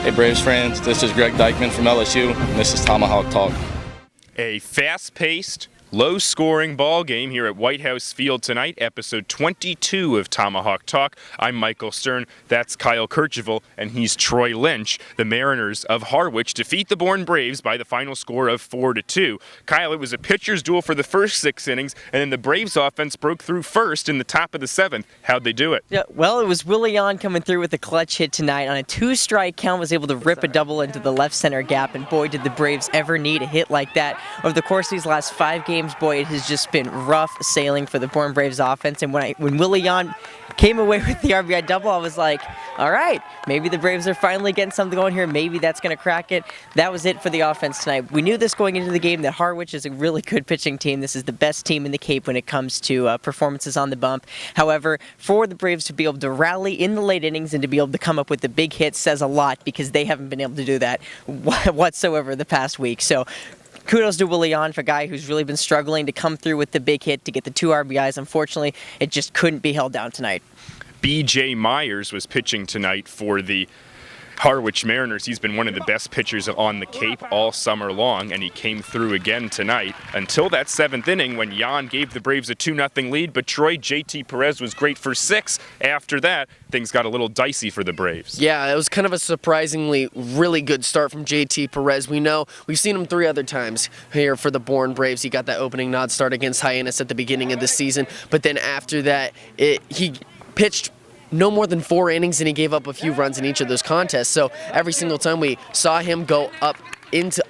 Hey Braves fans, this is Greg Dykman from LSU, and this is Tomahawk Talk. A fast-paced, low-scoring ball game here at White House Field tonight, episode 22 of Tomahawk Talk. I'm Michael Stern, that's Kyle Kercheval, and he's Troy Lynch. The Mariners of Harwich defeat the Bourne Braves by the final score of 4-2. Kyle, it was a pitcher's duel for the first 6 innings, and then the Braves offense broke through first in the top of the 7th. How'd they do it? Yeah, well, it was Willian coming through with a clutch hit tonight. On a 2-strike count, was able to rip a double into the left center gap, and boy, did the Braves ever need a hit like that. Over the course of these last 5 games, boy, it has just been rough sailing for the Bourne Braves offense. And when Willian came away with the RBI double, I was like, all right, maybe the Braves are finally getting something going here. Maybe that's going to crack it. That was it for the offense tonight. We knew this going into the game, that Harwich is a really good pitching team. This is the best team in the Cape when it comes to performances on the bump. However, for the Braves to be able to rally in the late innings and to be able to come up with the big hits says a lot, because they haven't been able to do that whatsoever the past week. So kudos to Willian, for a guy who's really been struggling to come through with the big hit to get the 2 RBIs. Unfortunately, it just couldn't be held down tonight. B.J. Myers was pitching tonight for the Harwich Mariners. He's been one of the best pitchers on the Cape all summer long, and he came through again tonight until that 7th inning when Jan gave the Braves a 2-0 lead. But Troy, JT Perez was great for 6. After that, things got a little dicey for the Braves. Yeah, it was kind of a surprisingly really good start from JT Perez. We've seen him 3 other times here for the Bourne Braves. He got that opening nod start against Hyannis at the beginning of the season, but then after that, he pitched no more than 4 innings, and he gave up a few runs in each of those contests. So every single time we saw him go up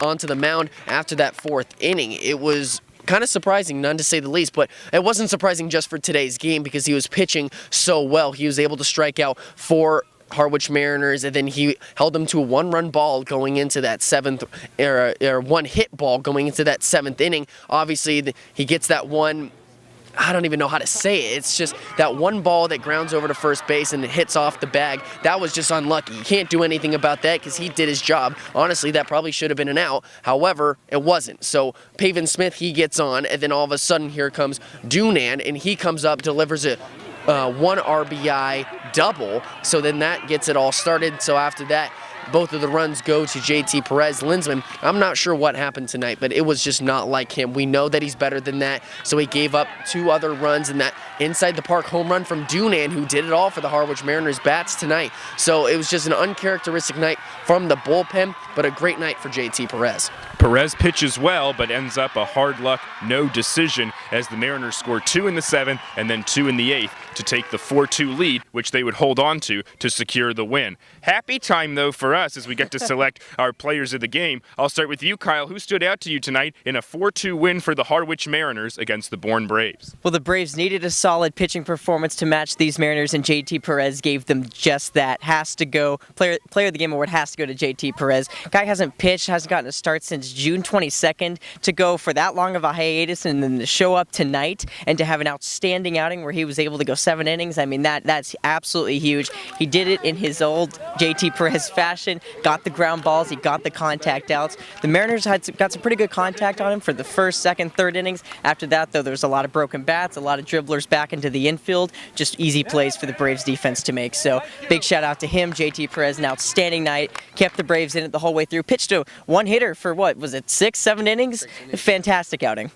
onto the mound after that 4th inning, it was kind of surprising, none to say the least. But it wasn't surprising just for today's game, because he was pitching so well. He was able to strike out 4 Harwich Mariners, and then he held them to a 1-run ball going into that 7th, or 1-hit ball going into that 7th inning. Obviously, he gets that one. I don't even know how to say it. It's just that one ball that grounds over to first base and it hits off the bag. That was just unlucky. You can't do anything about that because he did his job. Honestly, that probably should have been an out. However, it wasn't. So Pavin Smith, he gets on, and then all of a sudden here comes Dunan, and he comes up, delivers a 1 RBI double. So then that gets it all started. So after that, both of the runs go to JT Perez. Linsman, I'm not sure what happened tonight, but it was just not like him. We know that he's better than that, so he gave up 2 other runs, and that inside the park home run from Dunan, who did it all for the Harwich Mariners bats tonight. So it was just an uncharacteristic night from the bullpen, but a great night for JT Perez. Perez pitches well, but ends up a hard luck no decision as the Mariners score 2 in the 7th and then 2 in the 8th to take the 4-2 lead, which they would hold on to secure the win. Happy time, though, for us as we get to select our players of the game. I'll start with you, Kyle. Who stood out to you tonight in a 4-2 win for the Harwich Mariners against the Bourne Braves? Well, the Braves needed a solid pitching performance to match these Mariners, and JT Perez gave them just that. Has to go. Player of the Game award has to go to JT Perez. Guy hasn't pitched, hasn't gotten a start since June 22nd. To go for that long of a hiatus and then to show up tonight and to have an outstanding outing where he was able to go 7 innings, I mean, that's absolutely huge. He did it in his old JT Perez fashion, got the ground balls, he got the contact outs. The Mariners got some pretty good contact on him for the 1st, 2nd, 3rd innings. After that, though, there's a lot of broken bats, a lot of dribblers back into the infield, just easy plays for the Braves defense to make. So big shout out to him. JT Perez, an outstanding night, kept the Braves in it the whole way through, pitched a 1-hitter for what was it, 6, 7 innings? Fantastic outing.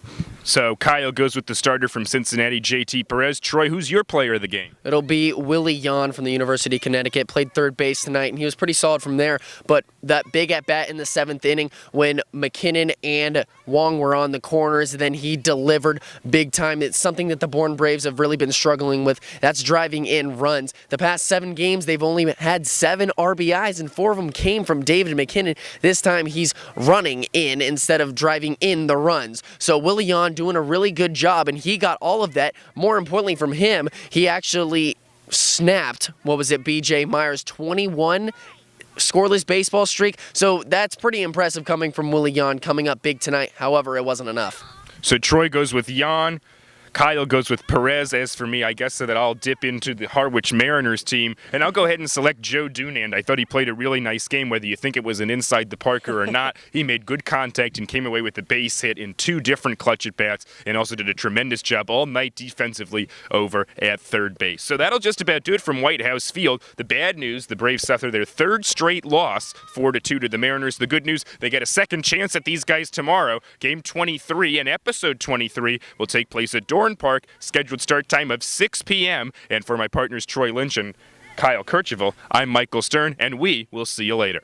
So Kyle goes with the starter from Cincinnati, JT Perez. Troy, who's your player of the game? It'll be Willie Yan from the University of Connecticut. Played 3rd base tonight, and he was pretty solid from there. But that big at-bat in the 7th inning when McKinnon and Wong were on the corners, then he delivered big time. It's something that the Bourne Braves have really been struggling with. That's driving in runs. The past 7 games, they've only had 7 RBIs, and 4 of them came from David McKinnon. This time, he's running in instead of driving in the runs. So Willie Yan doing a really good job, and he got all of that. More importantly from him, he actually snapped, B.J. Myers' 21 scoreless baseball streak. So that's pretty impressive coming from Willie Yan, coming up big tonight. However, it wasn't enough. So Troy goes with Yan. Kyle goes with Perez. As for me, I guess that I'll dip into the Harwich Mariners team, and I'll go ahead and select Joe Dunand. I thought he played a really nice game, whether you think it was an inside the Parker or not. He made good contact and came away with the base hit in 2 different clutch at-bats, and also did a tremendous job all night defensively over at third base. So that'll just about do it from White House Field. The bad news, the Braves suffer their 3rd straight loss, 4-2 to the Mariners. The good news, they get a second chance at these guys tomorrow. Game 23 and episode 23 will take place at Bourne Park, scheduled start time of 6 p.m. And for my partners Troy Lynch and Kyle Kercheval, I'm Michael Stern, and we will see you later.